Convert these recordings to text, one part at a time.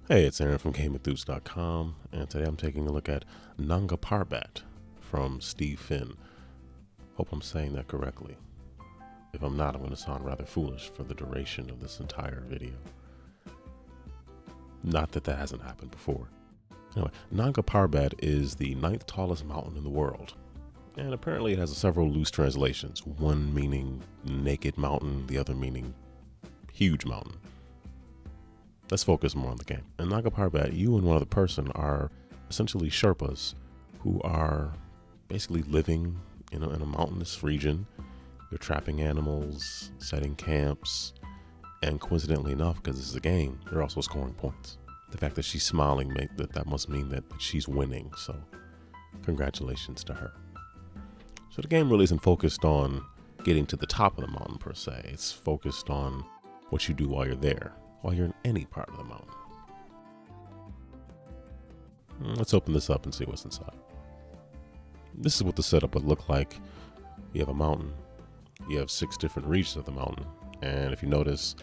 Hey, it's Aaron from GameEnthus.com, and today I'm taking a look at Nanga Parbat from Steve Finn. Hope I'm saying that correctly. If I'm not, I'm going to sound rather foolish for the duration of this entire video. Not that that hasn't happened before. Anyway, Nanga Parbat is the 9th tallest mountain in the world, and apparently it has several loose translations, one meaning naked mountain, the other meaning huge mountain. Let's focus more on the game. In Nanga Parbat, you and one other person are essentially Sherpas who are basically living in a mountainous region. You're trapping animals, setting camps, and coincidentally enough, because this is a game, you're also scoring points. The fact that she's smiling, that must mean that she's winning, so congratulations to her. So the game really isn't focused on getting to the top of the mountain per se. It's focused on what you do while you're there, while you're in any part of the mountain. Let's open this up and see what's inside. This is what the setup would look like. You have a mountain. You have 6 different regions of the mountain. And if you notice,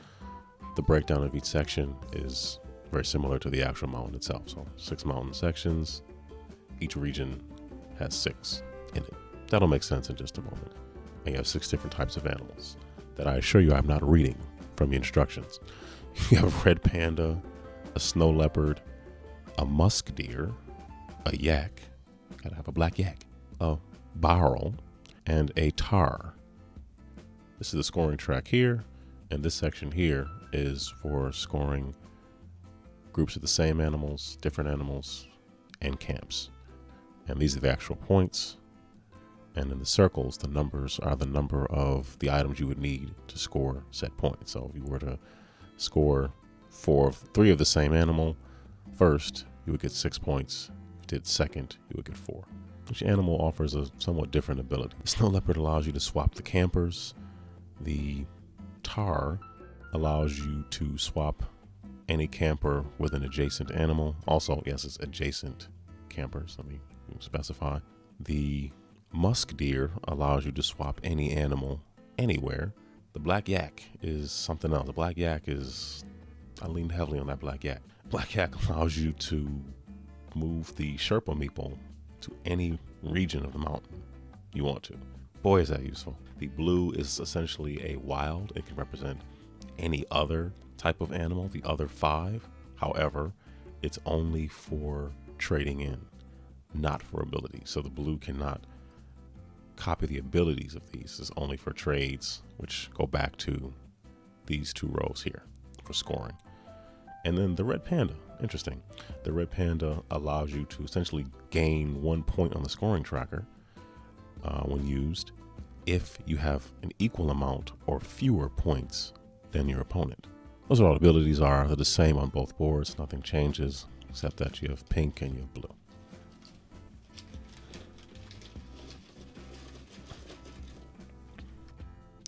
the breakdown of each section is very similar to the actual mountain itself. So 6 mountain sections. Each region has 6 in it. That'll make sense in just a moment. And you have 6 different types of animals that I assure you I'm not reading from the instructions. You have a red panda, a snow leopard, a musk deer, a yak, gotta have a black yak, a barrel, and a tar. This is the scoring track here, and this section here is for scoring groups of the same animals, different animals, and camps. And these are the actual points. And in the circles, the numbers are the number of the items you would need to score said points. So if you were to score 3 of the same animal first, you would get 6 points. If you did second, you would get 4. Each animal offers a somewhat different ability. The snow leopard allows you to swap the campers. The tar allows you to swap any camper with an adjacent animal. Also, yes, it's adjacent campers. Let me specify. The musk deer allows you to swap any animal anywhere. The black yak is something else. The black yak is, I leaned heavily on that black yak. Black yak allows you to move the Sherpa meeple to any region of the mountain you want to. Boy, is that useful. The blue is essentially a wild. It can represent any other type of animal, the other 5. However, it's only for trading in, not for abilities. So the blue cannot copy the abilities of these. Is only for trades, which go back to these 2 rows here for scoring. And then the red panda, interesting. The red panda allows you to essentially gain 1 point on the scoring tracker when used if you have an equal amount or fewer points than your opponent. Those are all the abilities are. They're the same on both boards. Nothing changes except that you have pink and you have blue.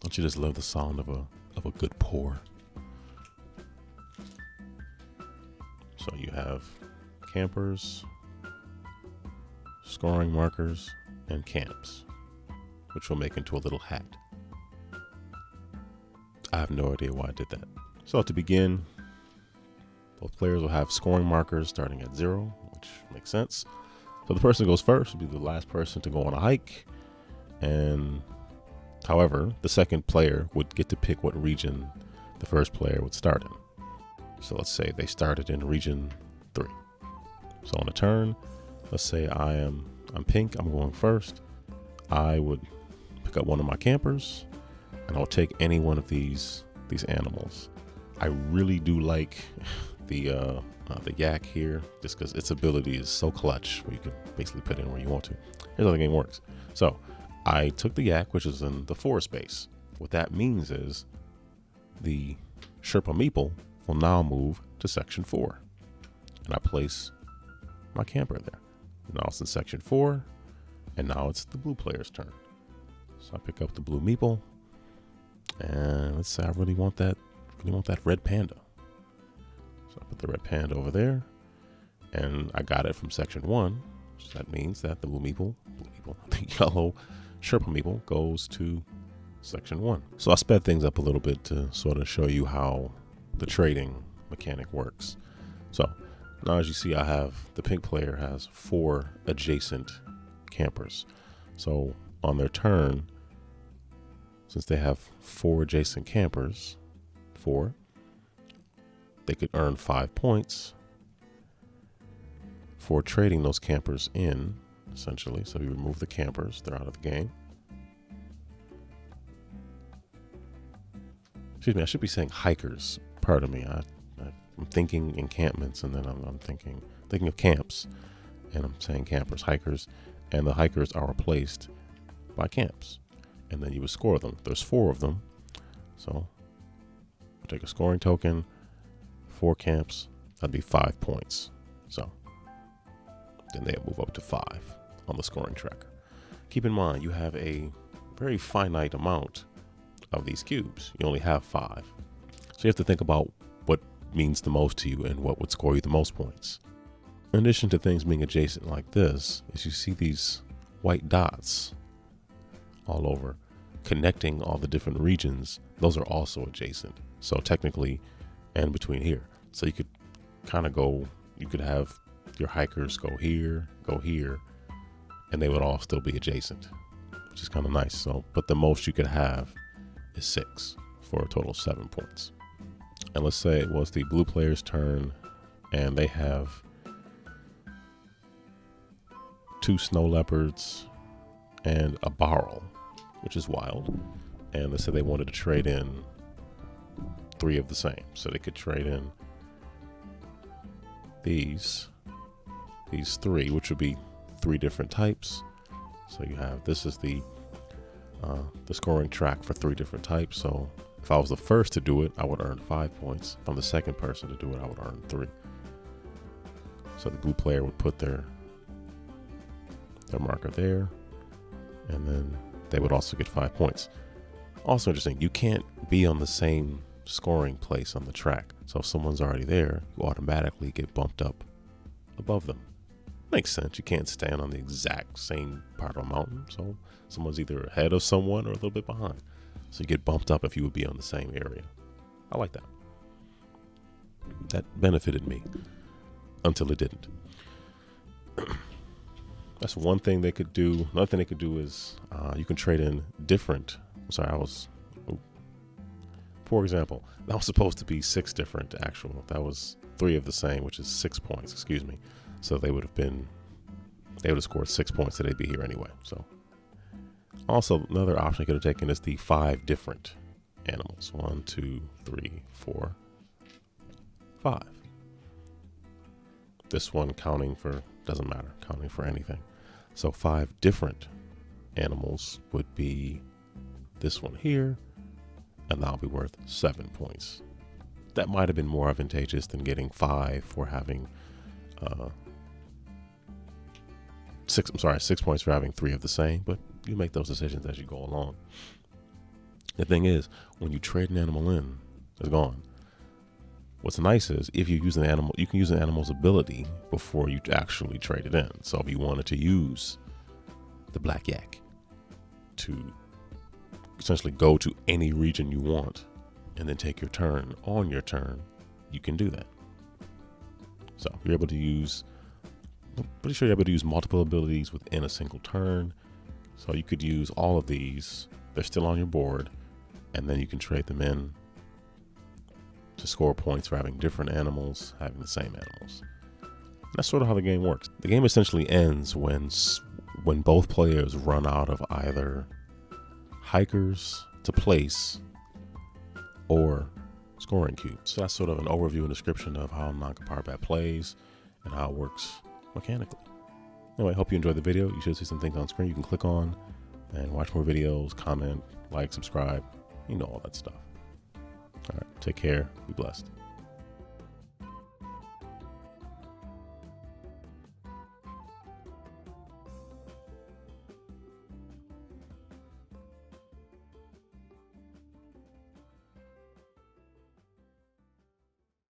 Don't you just love the sound of a good pour? So you have campers, scoring markers, and camps, which will make into a little hat. I have no idea why I did that. So to begin, both players will have scoring markers starting at 0, which makes sense. So the person who goes first will be the last person to go on a hike, and however, the second player would get to pick what region the first player would start in. So let's say they started in region 3. So on a turn, let's say I'm pink, I'm going first. I would pick up one of my campers and I'll take any one of these animals. I really do like the yak here, just because its ability is so clutch where you can basically put it in where you want to. Here's how the game works. So I took the yak, which is in the 4 space. What that means is the Sherpa meeple will now move to section 4. And I place my camper there. Now it's in section 4, and now it's the blue player's turn. So I pick up the blue meeple, and let's say I really want that red panda. So I put the red panda over there, and I got it from section 1. So that means that the the yellow Sherpa meeple goes to section 1. So I sped things up a little bit to sort of show you how the trading mechanic works. So Now, as you see, I have the pink player has 4 adjacent campers. So on their turn, since they have 4 adjacent campers, they could earn 5 points for trading those campers in, essentially. So you remove the campers, they're out of the game. Excuse me, I should be saying hikers. Pardon me. I'm thinking encampments, and then I'm thinking of camps, and I'm saying campers, hikers, and the hikers are replaced by camps, and then you would score them. There's 4 of them, so I'll take a scoring token, 4 camps, that'd be 5 points. So then they move up to 5 on the scoring tracker. Keep in mind, you have a very finite amount of these cubes. You only have 5. So you have to think about what means the most to you and what would score you the most points. In addition to things being adjacent like this, is you see these white dots all over connecting all the different regions. Those are also adjacent. So technically, and between here. So you could kind of go, you could have your hikers go here, and they would all still be adjacent, which is kind of nice. So, but the most you could have is 6 for a total of 7 points. And let's say it was the blue player's turn and they have 2 snow leopards and a barrel, which is wild. And let's say they wanted to trade in 3 of the same. So they could trade in these 3, which would be 3 different types. So you have, this is the scoring track for 3 different types. So if I was the first to do it, I would earn 5 points. If I'm the second person to do it, I would earn 3. So the blue player would put their marker there, and then they would also get 5 points. Also interesting, you can't be on the same scoring place on the track. So if someone's already there, you automatically get bumped up above them. Makes sense. You can't stand on the exact same part of a mountain. So someone's either ahead of someone or a little bit behind. So you get bumped up if you would be on the same area. I like that. That benefited me until it didn't. That's one thing they could do. Another thing they could do is you can trade in different. For example, that was supposed to be 6 different actual. That was 3 of the same, which is 6 points. Excuse me. So they would have scored 6 points, so they'd be here anyway. So also another option I could have taken is the 5 different animals. 1, 2, 3, 4, 5. This one counting for, doesn't matter, counting for anything. So 5 different animals would be this one here, and that'll be worth 7 points. That might have been more advantageous than getting 5 for having 6 points for having 3 of the same, but you make those decisions as you go along. The thing is, when you trade an animal in, it's gone. What's nice is if you use an animal, you can use an animal's ability before you actually trade it in. So if you wanted to use the black yak to essentially go to any region you want and then take your turn on your turn, you can do that. So you're able to use, I'm pretty sure you're able to use multiple abilities within a single turn. So you could use all of these, they're still on your board, and then you can trade them in to score points for having different animals, having the same animals. That's sort of how the game works. The game essentially ends when both players run out of either hikers to place or scoring cubes. So that's sort of an overview and description of how Nanga Parbat plays and how it works mechanically. Anyway, I hope you enjoyed the video. You should see some things on screen you can click on and watch more videos, comment, like, subscribe, you know, all that stuff. All right, take care, be blessed.